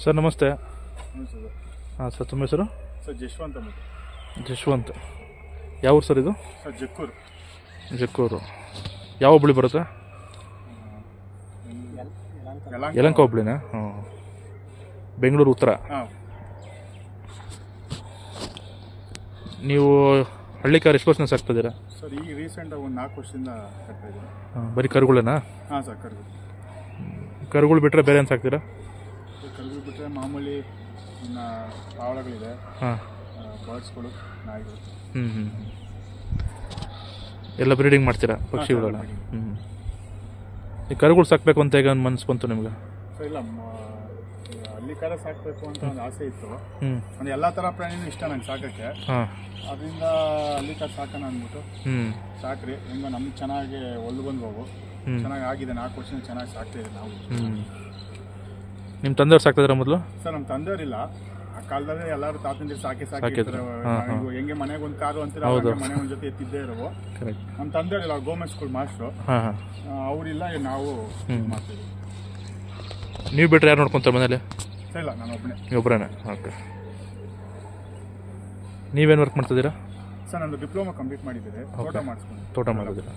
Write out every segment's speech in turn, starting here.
Sir ನಮಸ್ತೆ. Sir ಹಾಂ sir, ತುಂಬ ಹೆಸರು? ಸರ್ ಜಶ್ವಂತ್ ಅಂತ. ಜಶ್ವಂತ್. ಯಾವ ಊರು ಸರ್ ಇದು? ಸರ್ ಜಕ್ಕೂರು. ಜಕ್ಕೂರು. ಯಾವ ಹುಬ್ಳಿ ಬರುತ್ತೆ? ಯಲಂಕ ಹುಬ್ಳಿನಾ? ಹಾಂ, ಬೆಂಗಳೂರು ಉತ್ತರ. ಹಾಂ. ನೀವು ಹಳ್ಳಿಕಾರ್ ಎಷ್ಟು ವರ್ಷದಿಂದ ಸಾಕ್ತಿದ್ದೀರಾ? ಸರ್ ಈಗ ರೀಸೆಂಟಾಗಿ ಒಂದು 4 ವರ್ಷದಿಂದ ಕಟ್ತಾ ಇದ್ದೀನಿ. ಹಾಂ, ಬರೀ ಕರುಗಳೇನಾ? ಹಾಂ ಸರ್, ಕರುಗಳು. ಕರುಗಳು ಬಿಟ್ಟರೆ ಬೇರೆ ಏನು ಸಾಕ್ತೀರಾ? ಕರುಗಳು ಬಿಟ್ಟರೆ ಮಾಮೂಲಿ ಇನ್ನು ಪಾವಳಗಳಿದೆ. ಹಾಂ, ಬರ್ಡ್ಸ್ಗಳು, ನಾಯಿಗಳು. ಎಲ್ಲ ಬ್ರೀಡಿಂಗ್ ಮಾಡ್ತೀರಾ ಪಕ್ಷಿಗಳೆಲ್ಲ? ಈ ಕರುಗಳು ಸಾಕಬೇಕು ಅಂತ ಈಗ ಒಂದು ಮನಸ್ಸು ಬಂತು ನಿಮ್ಗೆ? ಸರ್ ಇಲ್ಲ, ಹಳ್ಳಿಕಾರ ಸಾಕಬೇಕು ಅಂತ ಒಂದು ಆಸೆ ಇತ್ತು. ಒಂದು ಎಲ್ಲ ಥರ ಪ್ರಾಣಿನೂ ಇಷ್ಟ ನಂಗೆ ಸಾಕೋಕ್ಕೆ. ಅದರಿಂದ ಹಳ್ಳಿಕಾರ ಸಾಕೋಣ ಅಂದ್ಬಿಟ್ಟು ಸಾಕ್ರಿ. ಹೆಂಗ ನಮ್ಗೆ ಚೆನ್ನಾಗಿ ಒಲ್ಲು ಬಂದ್ವು, ಚೆನ್ನಾಗಿ ಆಗಿದೆ. 4 ವರ್ಷದಿಂದ ಚೆನ್ನಾಗಿ ಸಾಕ್ತಾ ಇದ್ದೀವಿ ನಾವು. ನಿಮ್ಮ ತಂದೆಯವ್ರು ಸಾಕ್ತಿದ್ರ ಮೊದಲು? ಸರ್ ನಮ್ಮ ತಂದೆಯವರಿಲ್ಲ. ಆ ಕಾಲದಲ್ಲಿ ಎಲ್ಲರೂ ತಾತಂದಿರು ಸಾಕಿರ್ತಾರೆ. ಹೆಂಗೆ ಮನೆಗೆ ಒಂದು ಕಾರು ಅಂತೀರ, ಮನೆ ಒಂದು ಜೊತೆ ಎತ್ತಿದ್ದೇ ಇರೋವು. ನಮ್ಮ ತಂದೆಯವರಿಲ್ಲ, ಗೌರ್ಮೆಂಟ್ ಸ್ಕೂಲ್ ಮಾಸ್ಟ್ರು. ಅವರಿಲ್ಲ, ನಾವು ಮಾಡ್ತೀವಿ. ನೀವು ಬಿಟ್ಟರೆ ಯಾರು ನೋಡ್ಕೊಂತಾರೆ ಮನೇಲಿ? ಸರ್ ಇಲ್ಲ, ನಾನು ಒಬ್ಬನೇ. ಒಬ್ಬರೇನೆ? ಓಕೆ. ನೀವೇನು ವರ್ಕ್ ಮಾಡ್ತಿದ್ದೀರಾ? ಸರ್ ನಂದು ಡಿಪ್ಲೊಮಾ ಕಂಪ್ಲೀಟ್ ಮಾಡಿದ್ದೀರಿ. ತೋಟ ಮಾಡಿಸ್ಕೊಂಡು. ತೋಟ ಮಾಡಿದ್ದೀರಾ?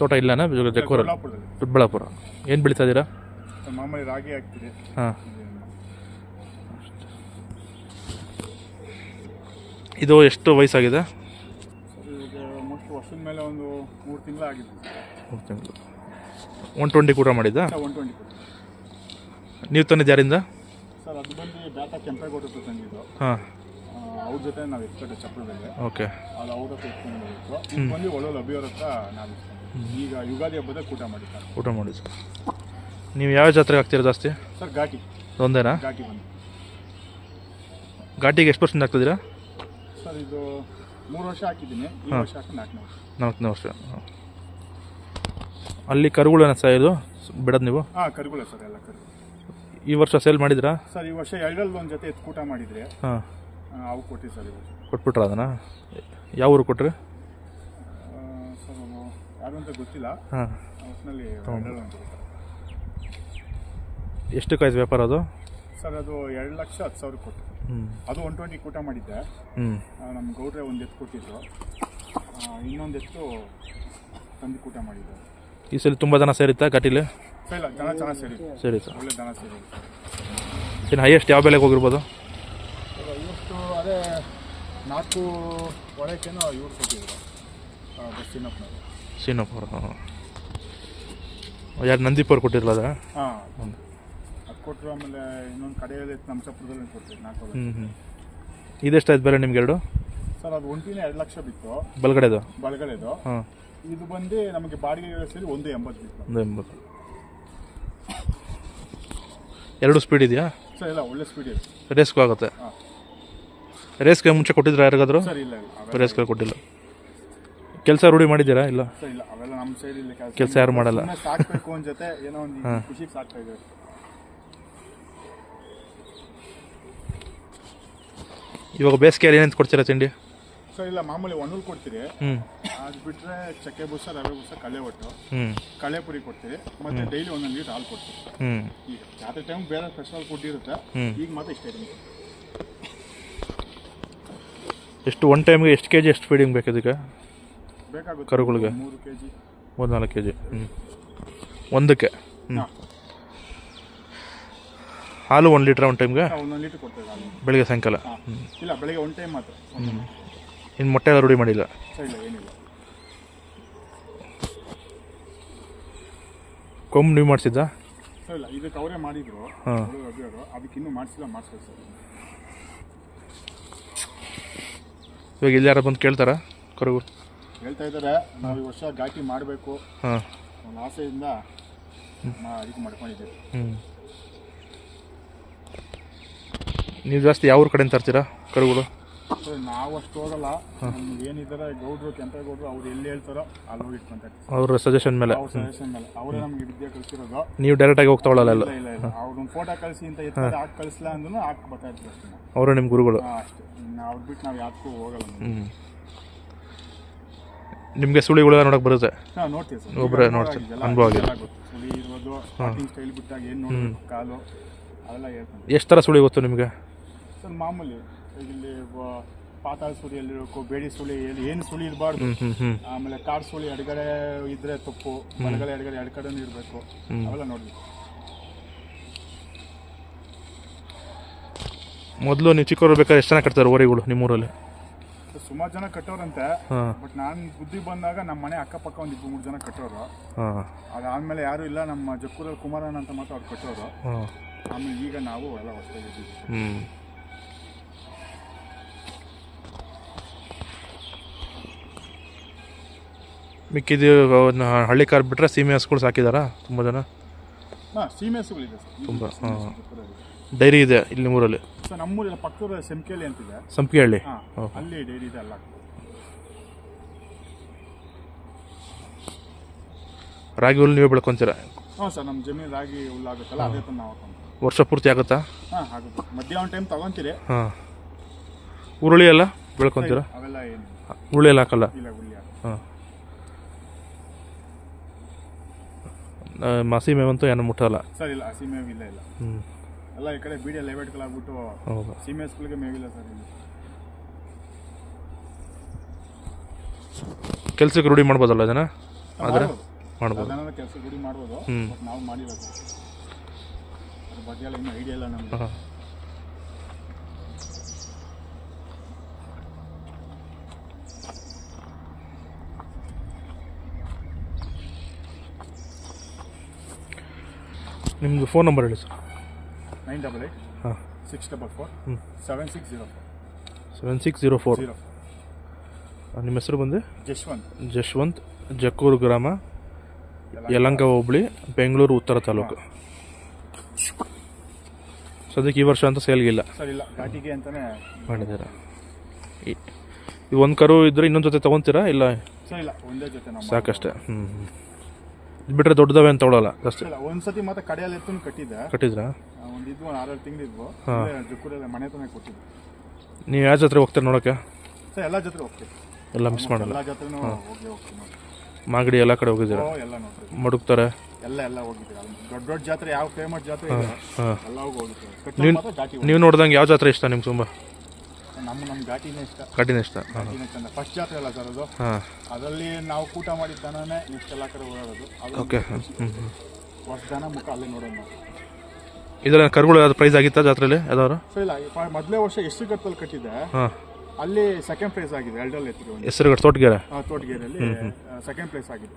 ತೋಟ ಇಲ್ಲನಾ ಜಕ್ಕೂರಲ್ಲಿ? ದೊಡ್ಡಬಳ್ಳಾಪುರ. ಏನು ಬೆಳೀತಾ ಇದ್ದೀರಾ? ಮಾಮೂಲಿ ರಾಗಿ ಹಾಕ್ತೀರಿ. ಹಾಂ. ಇದು ಎಷ್ಟು ವಯಸ್ಸಾಗಿದೆ? ಈಗ ಮೋಸ್ಟ್ ವರ್ಷದ ಮೇಲೆ ಒಂದು 3 ತಿಂಗಳು ಆಗಿದೆ. 3 ತಿಂಗಳು. 120 ಕೂಟ ಮಾಡಿದ್ದಾ? 120. ನೀವು ತಂದಿದ್ದು ಯಾರಿಂದ? ಸರ್ ಅದು ಬಂದು ಬ್ಯಾಟ ಕೆಂಪೇಗೌಡರು ತಂದಿದ್ದು. ಹಾಂ. ಅವ್ರ ಜೊತೆ ನಾವು ಎತ್ಕೊಂಡು ಚಪ್ಪಲದಲ್ಲಿ. ಓಕೆ. ಅದು ಅವ್ರ ಹತ್ರ ಎತ್ಕೊಂಡು ಬಂದಿತ್ತು. ಬಂದು ಒಳ್ಳೊಳ್ಳೆ ಅಭಿಯವ್ರ ಹತ್ರ ನಾವು ಈಗ ಯುಗಾದಿ ಹಬ್ಬದ ಊಟ ಮಾಡಿದ್ದಾರೆ. ಊಟ ಮಾಡಿ ಸರ್. ನೀವು ಯಾವ ಜಾತ್ರೆಗೆ ಹಾಕ್ತೀರಾ ಜಾಸ್ತಿ? ಸರ್ ಘಾಟಿ. ಒಂದೇನಾ? ಘಾಟಿ ಬಂದು. ಘಾಟಿಗೆ ಎಷ್ಟು ವರ್ಷದಿಂದ ಹಾಕ್ತಿದ್ದೀರಾ? ಸರ್ ಇದು 3 ವರ್ಷ ಹಾಕಿದ್ದೀನಿ. ಈ ವರ್ಷ ಹಾಕಿ 4ನೇ ವರ್ಷ. 4ನೇ ವರ್ಷ. ಅಲ್ಲಿ ಕರುಗಳೇನ ಸರ್ ಇದು ಬಿಡೋದು ನೀವು? ಹಾಂ, ಕರುಗಳೇ ಸರ್, ಎಲ್ಲ ಕರು. ಈ ವರ್ಷ ಸೇಲ್ ಮಾಡಿದ್ರಾ? ಸರ್ ಈ ವರ್ಷ 2ರಲ್ಲಿ ಒಂದು ಜೊತೆ ಎತ್ತು ಕೂಟ ಮಾಡಿದ್ರೆ. ಹಾಂ, ಅವು ಕೊಟ್ಟಿವಿ ಸರ್. ಈ ವರ್ಷ ಕೊಟ್ಬಿಟ್ರ ಅದನ್ನ? ಯಾವ ಊರು ಕೊಟ್ರಿ? ಸರ್ ಯಾರು ಅಂತ ಗೊತ್ತಿಲ್ಲ. ಹಾಂ, ಒಟ್ಟಿನಲ್ಲಿ ಎಷ್ಟಕ್ಕಾಯ್ತು ವ್ಯಾಪಾರ ಅದು? ಸರ್ ಅದು 2,10,000 ಕೊಟ್ಟು. ಅದು 120 ಕೂಟ ಮಾಡಿದ್ದೆ. ನಮ್ಮ ಗೌಡ್ರೆ ಒಂದು ಎತ್ತು ಕೊಟ್ಟಿದ್ರು. ಇನ್ನೊಂದು ಎತ್ತು ತಂದು ಕೂಟ ಮಾಡಿದ್ದೆ. ಈ ಸಲ ತುಂಬ ದನ ಸೇರಿತ್ತಾ ಘಾಟಿಲಿ? ಸರ್ ಇಲ್ಲ, ದನ ಚೆನ್ನಾಗಿ ಸೇರಿತ್ತು. ಒಳ್ಳೆ ದನ ಸೇರಿ. ಇನ್ನು ಹೈಯೆಸ್ಟ್ ಯಾವ ಬೆಲೆಗೆ ಹೋಗಿರ್ಬೋದು? ಇವತ್ತು ಅದೇ 4 ಒಳಕ್ಕೇನೋ ಇವ್ರು ಕೊಟ್ಟಿದ್ರು, ಸೀನಪ್ಪನವರು. ಸೀನಪ್ಪವರು. ಹಾಂ, ಯಾರು ನಂದೀಪವ್ರು ಕೊಟ್ಟಿರಲ್ಲ ಅದ? ಹಾಂ, ಅದು ಕೊಟ್ಟರು. ಆಮೇಲೆ ಇನ್ನೊಂದು ಕಡೆಯಲ್ಲಿ ನಮ್ಮ ಚಪ್ಪರದಲ್ಲಿ ಕೊಟ್ಟಿದ್ರು 4. ಇದೆಷ್ಟಾಯ್ತು ಬೆಲೆ ನಿಮ್ಗೆ? 2 ಸರ್ ಅದು ಒಂಟಿನೇ 2 ಲಕ್ಷ ಬಿತ್ತು. ಬಲಗಡೆದು? ಬಲಗಡೆದು. ಹಾಂ. ಇದು ಬಂದು ನಮಗೆ ಬಾಡಿಗೆ ಸೇರಿ 1,80 ಬಿತ್ತು. 1,80. 2 ಸ್ಪೀಡ್ ಇದೆಯಾ? ಸರ್ ಇಲ್ಲ, ಒಳ್ಳೆ ಸ್ಪೀಡ್ ಇದೆ. ರೇಸ್ಗೂ ಆಗುತ್ತೆ? ಹಾಂ. ರೇಸ್ಗೆ ಮುಂಚೆ ಕೊಟ್ಟಿದ್ರಾ ಯಾರಿಗಾದ್ರು? ಸರ್ ಇಲ್ಲ, ರೇಸ್ಗೆ ಕೊಟ್ಟಿಲ್ಲ. ಕೆಲಸ ರೂಢಿ ಮಾಡಿದ್ದೀರಾ? ಇಲ್ಲ ಸರ್ ಇಲ್ಲ, ಅವೆಲ್ಲ ನಮ್ಮ ಸೈಡ್ ಇಲ್ಲ. ಕೆಲಸ ಯಾರು ಮಾಡಲ್ಲ. ಸಾಕ್ಬೇಕು ಅಂತ ಜೊತೆ ಏನೋ ಒಂದು ಖುಷಿಗೆ ಸಾಕ್ತಾ ಇದ್ದಾರೆ. ಇವಾಗ ಬೇಸಿಗೆಯಲ್ಲಿ ಏನೇನು ಕೊಡ್ತೀರಾ ತಿಂಡಿ? ಸರ್ ಇಲ್ಲ, ಮಾಮೂಲಿ ಒಣಲ್ ಕೊಡ್ತೀರಿ. ಅದು ಬಿಟ್ಟರೆ ಚಕ್ಕೆ ಬೂಸ, ರವೆ ಬೂಸ, ಕಳೆ ಒಟ್ಟು, ಕಳೆ ಪುರಿ ಕೊಡ್ತೀರಿ. ಮತ್ತೆ ಡೈಲಿ 1 ಲೀಟರ್ ಹಾಲು ಕೊಡ್ತೀವಿ. ಈಗ ಜಾತ್ರೆ ಟೈಮ್ ಬೇರೆ ಸ್ಪೆಷಲ್ ಫುಡ್ ಇರುತ್ತೆ. ಈಗ ಮಾತ್ರ ಇಷ್ಟ ಇದೆ. ಎಷ್ಟು ಒನ್ ಟೈಮ್ಗೆ ಎಷ್ಟು ಕೆಜಿ ಎಷ್ಟು ಫೀಡಿಂಗ್ ಬೇಕು ಇದಕ್ಕೆ? ಬೇಕಾಗುತ್ತೆ ಕರುಗಳಿಗೆ 3 kg, 3-4 kg ಒಂದಕ್ಕೆ. ಹಾಲು 1 ಲೀಟ್ರ್ ಒಂದು ಟೈಮ್ಗೆ? 1 ಲೀಟರ್ ಕೊಡ್ತೇವೆ ಹಾಲು. ಬೆಳಿಗ್ಗೆ ಸಾಯಂಕಾಲ? ಇಲ್ಲ, ಬೆಳಿಗ್ಗೆ 1 ಟೈಮ್ ಮಾತ್ರ. ಇನ್ನು ಮೊಟ್ಟೆ ಎಲ್ಲ ರೂಢಿ ಮಾಡಿಲ್ಲ? ಸರ್ ಇಲ್ಲ, ಏನಿಲ್ಲ. ಕೊಂಬು ನೀವು ಮಾಡಿಸಿದ್ದಾ? ಸರ್ ಇಲ್ಲ, ಇದಕ್ಕೆ ಅವರೇ ಮಾಡಿದ್ರು. ಅದಕ್ಕೆ ಇನ್ನೂ ಮಾಡಿಸ್ಬೇಕು ಸರ್. ಇವಾಗ ಇಲ್ಲಿ ಯಾರು ಬಂದು ಕೇಳ್ತಾರಾ ಕರುಗಳು? ಹೇಳ್ತಾ ಇದ್ದಾರೆ, ನಾವು ಈ ವರ್ಷ ಘಾಟಿ ಮಾಡಬೇಕು ಒಂದು ಆಸೆಯಿಂದ ಇದಕ್ಕೆ ಮಾಡ್ಕೊಂಡಿದ್ದೀವಿ. ನೀವು ಜಾಸ್ತಿ ಯಾವ ಊರ ಕಡೆಯಿಂದ ತರ್ತೀರಾ ಕರುಗಳು? ನಾವು ಅಷ್ಟು ಹೋಗಲ್ಲ. ನಮ್ಗೆ ಏನಿದ್ದಾರೆ ಗೌಡ್ರು, ಕೆಂಪೇಗೌಡರು, ಅವ್ರು ಎಲ್ಲಿ ಹೇಳ್ತಾರೋ ಅಲ್ಲಿ ಹೋಗಿ ಇಟ್ಕೊಂತಾರೆ. ಅವ್ರ ಸಜೆಷನ್ ಮೇಲೆ? ಅವರೇ ನಮ್ಗೆ ವಿದ್ಯೆ ಕಲಿಸಿರೋದು. ನೀವು ಡೈರೆಕ್ಟಾಗಿ ಹೋಗ್ತಾ ಇಲ್ಲ? ಇಲ್ಲ, ಅವ್ರನ್ನ ಫೋಟೋ ಕಳಿಸಿ ಅಂತ ಎತ್ತಾರೆ, ಹಾಕಿ ಕಳಿಸ್ಲಾ ಅಂದ್ರೂ ಹಾಕಿ ಬರ್ತಾ ಇರ್ತೀವಿ ಅಷ್ಟೇ. ಅವರು ನಿಮ್ಮ ಗುರುಗಳು? ಅಷ್ಟೇ. ಅವ್ರು ಬಿಟ್ಟು ನಾವು ಯಾಕೂ ಹೋಗಲ್ಲ. ನಿಮಗೆ ಸುಳಿಗಳೆಲ್ಲ ನೋಡಕ್ಕೆ ಬರುತ್ತೆ? ಹಾಂ, ನೋಡ್ತೀವಿ ಸರ್. ಒಬ್ಬರೇ ನೋಡ್ತೀವಿ, ಅನುಭವ ಆಗಿದೆ. ಸುಳಿ ಇರೋದು, ಸ್ಟಾರ್ಟಿಂಗ್ ಸ್ಟೈಲ್ ಬಿಟ್ಟಾಗ ಏನು ನೋಡಬೇಕು, ಕಾಲು ಅವೆಲ್ಲ ಹೇಳ್ತಾನೆ. ಎಷ್ಟು ಥರ ಸುಳಿ ಗೊತ್ತು ನಿಮಗೆ? ಸರ್ ಮಾಮೂಲಿ ಇಲ್ಲಿ ಪಾತಾಳ ಸುಳಿ ಎಲ್ಲಿರಬೇಕು, ಬೇಡಿ ಸುಳಿ ಏನು ಸುಳಿ ಇರಬಾರ್ದು. ಆಮೇಲೆ ಕಾಡು ಸುಳಿ ಎಡಗಡೆ ಇದ್ರೆ ತಪ್ಪು, ಬಲಗಡೆ ಎಡಗಡೆ ಎರಡು ಕಡೆನೂ ಇರಬೇಕು, ಅವೆಲ್ಲ ನೋಡ್ಬೇಕು. ಮೊದಲು ನೀವು ಚಿಕ್ಕವರು ಬೇಕಾದ್ರೆ ಎಷ್ಟು ಜನ ಕಟ್ತಾರೆ ಓರಿಗಳು ನಿಮ್ಮೂರಲ್ಲಿ? ಸುಮಾರು ಜನ ಕಟ್ಟೋರಂತೆ, ಬಟ್ ನಾನು ಬುದ್ಧಿ ಬಂದಾಗ ನಮ್ಮ ಮನೆ ಅಕ್ಕಪಕ್ಕ ಒಂದು 2-3 ಜನ ಕಟ್ಟೋರು. ಅದಾದ್ಮೇಲೆ ಯಾರು ಇಲ್ಲ, ನಮ್ಮ ಜಕ್ಕೂರಲ್ಲಿ ಕುಮಾರಣ್ಣ ಅಂತ ಮಾತ್ರ ಅವ್ರು ಕಟ್ಟೋರು. ಆಮೇಲೆ ಈಗ ನಾವು ಎಲ್ಲ ಹೊಸದಾಗಿದ್ದೀವಿ. ಮಿಕ್ಕಿದ್ದು ಹಳ್ಳಿ ಕಾರ್ ಬಿಟ್ಟರೆ ಸೀಮೆ ಹಸುಗಳು ಸಾಕಿದಾರಾ ತುಂಬ ಜನ? ಸೀಮೆ ಹಸುಗಳಿದೆ ತುಂಬ. ಡೈರಿ ಇದೆ ಇಲ್ಲಿ ನಿಮ್ಮೂರಲ್ಲಿ? ಸರ್ ನಮ್ಮೂರಿಲ್ಲ, ಪಕ್ಕದ ಸಂಪಿಗೆಹಳ್ಳಿ ಅಂತಿದೆ. ಸಂಪಿಗೆಹಳ್ಳಿ ಅಲ್ಲಿ ಡೈರಿ ಇದೆ ಅಲ್ಲ. ರಾಗಿ ಹುಲ್ಲು ನೀವೇ ಬೆಳ್ಕೊಂತೀರಾ? ಹಾಂ ಸರ್, ನಮ್ಮ ಜಮೀನು ರಾಗಿ ಹುಲ್ಲಾಗುತ್ತಲ್ಲ, ಅದೇ ತಂದು ನಾವು ಹಾಕೊಂತೀವಿ. ವರ್ಷ ಪೂರ್ತಿ ಆಗುತ್ತಾ? ಹಾಂ ಆಗುತ್ತೆ. ಮಧ್ಯಾಹ್ನ ಟೈಮ್ ತಗೊಂತೀರಿ. ಹಾಂ. ಉರುಳಿ ಎಲ್ಲ ಬೆಳ್ಕೊಂತೀರಾ? ಅವೆಲ್ಲ ಏನು ಉರುಳಿ ಎಲ್ಲ ಹಾಕಲ್ಲ? ಇಲ್ಲ, ಹುಳಿ ಹಾಂ. ಹಸಿ ಮೇವಂತೂ ಏನು ಮುಟ್ಟಲ್ಲ? ಸರ್ ಇಲ್ಲ, ಹಸಿ ಮೇವು ಇಲ್ಲ. ಎಲ್ಲ ಈ ಕಡೆ ಬೀಡಿಯ ಲೈವೇಟ್ಗಳಾಗ್ಬಿಟ್ಟು ಸೀಮೆ ಹಸುಗಳಿಗೆ ಮೇವಿಲ್ಲ ಸರ್ ಇಲ್ಲಿ. ಕೆಲ್ಸಕ್ಕೆ ರೂಢಿ ಮಾಡ್ಬೋದಲ್ಲ ಜನ? ಆದರೆ ಮಾಡ್ಬೋದು, ಕೆಲಸ ರೂಢಿ ಮಾಡ್ಬೋದು. ನಾವು ಮಾಡಿಲ್ಲ ಸರ್, ಅದ್ರ ಬಗ್ಗೆ ಎಲ್ಲ ಇನ್ನೂ ಐಡಿಯಾ ಇಲ್ಲ ನಮಗೆ. ನಿಮ್ಮದು ಫೋನ್ ನಂಬರ್ ಹೇಳಿ ಸರ್. 988 644 7604 7604. ನಿಮ್ಮ ಹೆಸರು ಬಂದು? ಜಶ್ವಂತ್, ಜಕ್ಕೂರು ಗ್ರಾಮ, ಯಲಂಕ ಹೋಬಳಿ, ಬೆಂಗಳೂರು ಉತ್ತರ ತಾಲೂಕು. ಸದ್ಯಕ್ಕೆ ಈ ವರ್ಷ ಅಂತ ಸೇಲ್ಗಿಲ್ಲ ಸರ್? ಇಲ್ಲ, ಘಾಟಿಗೆ ಅಂತಾನೆ ಮಾಡಿದ್ದೀರಾ. ಈ ಒಂದು ಕರು ಇದ್ರೆ ಇನ್ನೊಂದು ಜೊತೆ ತೊಗೊತೀರಾ? ಇಲ್ಲ ಸರ್, ಇಲ್ಲ ಒಂದೇ ಜೊತೆ ಸಾಕಷ್ಟೇ. ಬಿಟ್ಟರೆ ದೊಡ್ಡದವೆ ಅಂತ ತೊಗೊಳಲ್ಲ ಜಾಸ್ತಿ? ಒಂದ್ಸತಿ ಮತ್ತೆ ಕಡೆಯಲ್ಲಿ ಎತ್ತು ಕಟ್ಟಿದ್ರಾ? ಒಂದಿದ್ವು, 6 ತಿಂಗಳಿದ್ವು. ಜಕ್ಕೂರಲ್ಲಿ ಮನೆ ತಾನೇ ಕೊಟ್ಟಿದ್ವು. ನೀವು ಯಾವ ಜಾತ್ರೆ ಹೋಗ್ತೀರಾ ನೋಡೋಕ್ಕೆ? ಸರ್ ಎಲ್ಲ ಜಾತ್ರೆ ಹೋಗ್ತೀವಿ, ಎಲ್ಲ ಮಿಸ್ ಮಾಡಲ್ಲ? ಎಲ್ಲ ಜಾತ್ರೆನೂ ಹೋಗ್ತೀವಿ. ಮಾಗಡಿ ಎಲ್ಲ ಕಡೆ ಹೋಗಿದ್ದೀರಾ? ಎಲ್ಲ ನೋಡ್ತೀವಿ. ಮಡುಕ್ತಾರೆ ಎಲ್ಲ ಹೋಗಿದ್ದೀವಿ. ದೊಡ್ಡ ಜಾತ್ರೆ ಯಾವ ಫೇಮಸ್ ಜಾತ್ರೆ ಇದೆ ಎಲ್ಲ ಹೋಗಿದ್ದೀವಿ. ನೀವು ನೋಡ್ದಂಗೆ ಯಾವ ಜಾತ್ರೆ ಇಷ್ಟ ನಿಮ್ಗೆ ತುಂಬ? ನಮ್ಮ ಘಾಟಿನೇ ಇಷ್ಟ. ಘಾಟಿನೇ ಇಷ್ಟ. ಫಸ್ಟ್ ಜಾತ್ರೆ ಅಲ್ಲ ಸರ್ ಅದು. ಅದರಲ್ಲಿ ನಾವು ಕೂಟ ಮಾಡಿದ ದನನೇ ನೆಕ್ಸ್ಟ್ ಎಲ್ಲ ಕಡೆ ಓಡಾಡೋದು. ಓಕೆ. ವರ್ಷ ದನ ಮುಖ ಅಲ್ಲೇ ನೋಡೋಣ. ಇದರ ಕರುಗಳು ಯಾವ್ದು ಪ್ರೈಸ್ ಆಗಿತ್ತಾ ಜಾತ್ರೆಯಲ್ಲಿ ಯಾವ್ದಾದ್ರು? ಸರ್ ಇಲ್ಲ, ಮೊದಲೇ ವರ್ಷ ಎಷ್ಟು ಗಟ್ಟಲ್ಲಿ ಕಟ್ಟಿದೆ, ಅಲ್ಲಿ ಸೆಕೆಂಡ್ ಪ್ರೈಸ್ ಆಗಿದೆ. ಎರಡಲ್ಲಿ ಎತ್ತಿಗೆ ಹೆಸರುಗಡೆ ತೋಟಗೆರೆಯಲ್ಲಿ ಸೆಕೆಂಡ್ ಪ್ಲೇಸ್ ಆಗಿದೆ.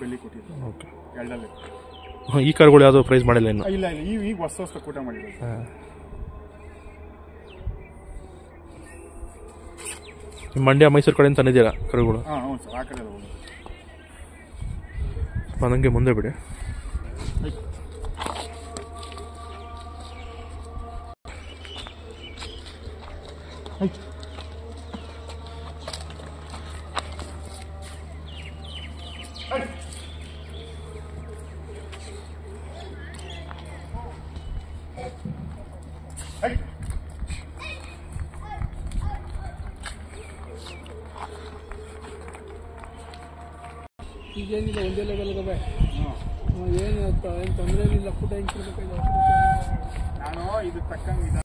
ಬೆಲ್ಲಿ ಕೊಟ್ಟಿದ್ದು. ಓಕೆ, ಎರಡಲ್ಲಿ. ಈ ಕರುಗಳು ಯಾವುದು ಪ್ರೈಸ್ ಮಾಡಿಲ್ಲ ಇನ್ನು? ಇಲ್ಲ, ಈಗ ಹೊಸ ಕೂಟ ಮಾಡಿರೋದು. ನಿಮ್ಮ ಮಂಡ್ಯ ಮೈಸೂರು ಕಡೆಯಿಂದ ತಂದಿದ್ದೀರಾ ಕರುಗಳು? ಹೌದು ಸರ್, ಆ ಕಡೆ ಹೋಗಿ ನನಗೆ ಮುಂದೆ ಬಿಡಿ. ಈಗೇನಿಲ್ಲ, ಒಂದೇ ಲೆವೆಲ್ ಗವೆ. ಏನು ತೊಂದರೆ ಏನಿಲ್ಲ. ಫುಡ್ ಹೆಂಗೆ ನಾನು ಇದು ತಕ್ಕಂಗೆ